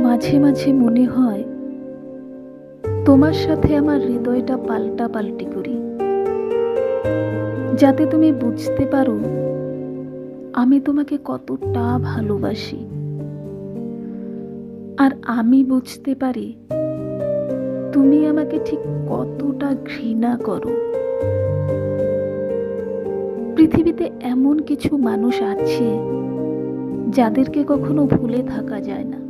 মাঝে মাঝে মনে হয় তোমার সাথে আমার হৃদয়টা পাল্টাপাল্টি করি, যাতে তুমি বুঝতে পারো আমি তোমাকে কতটা ভালোবাসি, আর আমি বুঝতে পারি তুমি আমাকে ঠিক কতটা ঘৃণা করো। পৃথিবীতে এমন কিছু মানুষ আছে যাদেরকে কখনো ভুলে থাকা যায় না,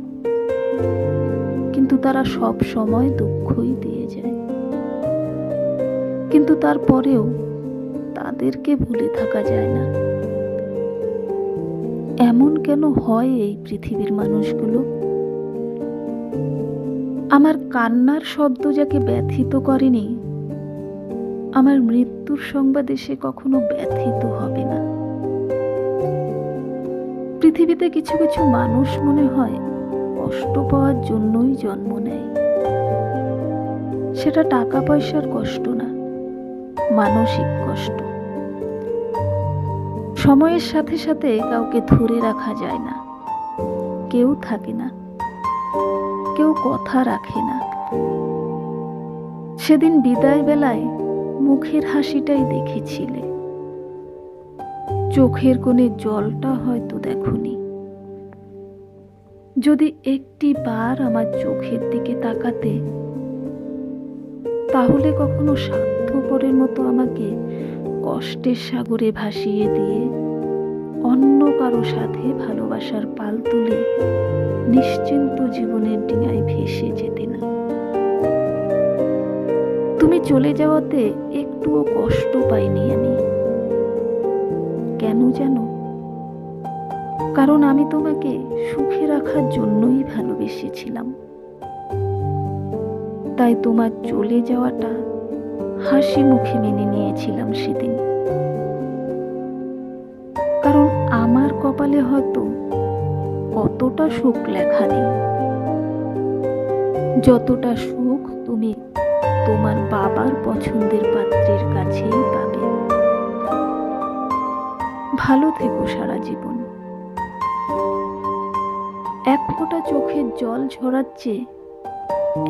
কিন্তু তারা সব সময় দুঃখই দিয়ে যায়। কিন্তু তারপরেও তাদেরকে ভুলে থাকা যায় না। এমন কেন হয় এই পৃথিবীর মানুষগুলো? আমার কান্নার শব্দ যাকে ব্যথিত করেনি, আমার মৃত্যুর সংবাদে সে কখনো ব্যথিত হবে না। পৃথিবীতে কিছু কিছু মানুষ মনে হয় কষ্ট পাওয়ার জন্যই জন্ম নেয়। সেটা টাকা পয়সার কষ্ট না, মানসিক কষ্ট। সময়ের সাথে সাথে কাউকে ধরে রাখা যায় না, কেউ থাকে না, কেউ কথা রাখে না। সেদিন বিদায় বেলায় মুখের হাসিটাই দেখেছিলে, চোখের কোণে জলটা হয়তো দেখোনি। যদি একটি বার আমার চোখের দিকে তাকাতে, তাহলে কখনো স্বার্থপরের মতো আমাকে কষ্টের সাগরে ভাসিয়ে দিয়ে অন্য কারো সাথে ভালোবাসার পাল তুলে নিশ্চিন্ত জীবনের ডিঙায় ভেসে যেতে না। তুমি চলে যাওয়াতে একটুও কষ্ট পাইনি আমি। কেন জানো? কারণ আমি তোমাকে সুখে রাখার জন্যই ভালোবেসেছিলাম। তাই তোমার চলে যাওয়াটা হাসি মুখে মেনে নিয়েছিলাম সেদিন। কারণ আমার কপালে হয়তো অতটা সুখ লেখা নেই, যতটা সুখ তুমি তোমার বাবার পছন্দের পাত্রের কাছেই পাবে। ভালো থেকো সারা জীবন। এক ফোঁটা চোখের জল ঝরার চেয়ে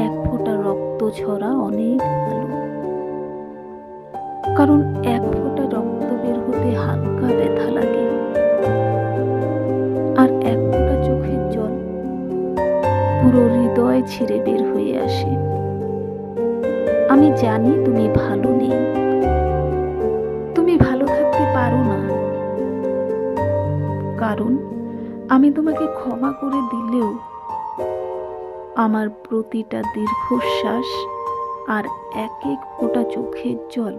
এক ফোঁটা রক্ত ঝরা অনেক ভালো। কারণ এক ফোঁটা রক্ত বের হতে হালকা ব্যথা লাগে, আর এক ফোঁটা চোখের জল পুরো হৃদয় ছিঁড়ে বের হয়ে আসে। আমি জানি তুমি ভালো নেই, তুমি ভালো থাকতে পারো না। কারণ আমি তোমাকে ক্ষমা করে দিলেও আমার প্রতিটা দীর্ঘশ্বাস আর এক এক ফোঁটা চোখের জল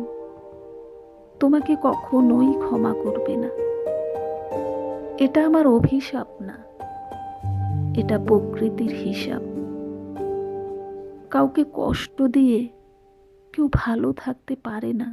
তোমাকে কখনোই ক্ষমা করবে না। এটা আমার অভিশাপ না, এটা প্রকৃতির হিসাব। কাউকে কষ্ট দিয়ে কেউ ভালো থাকতে পারে না।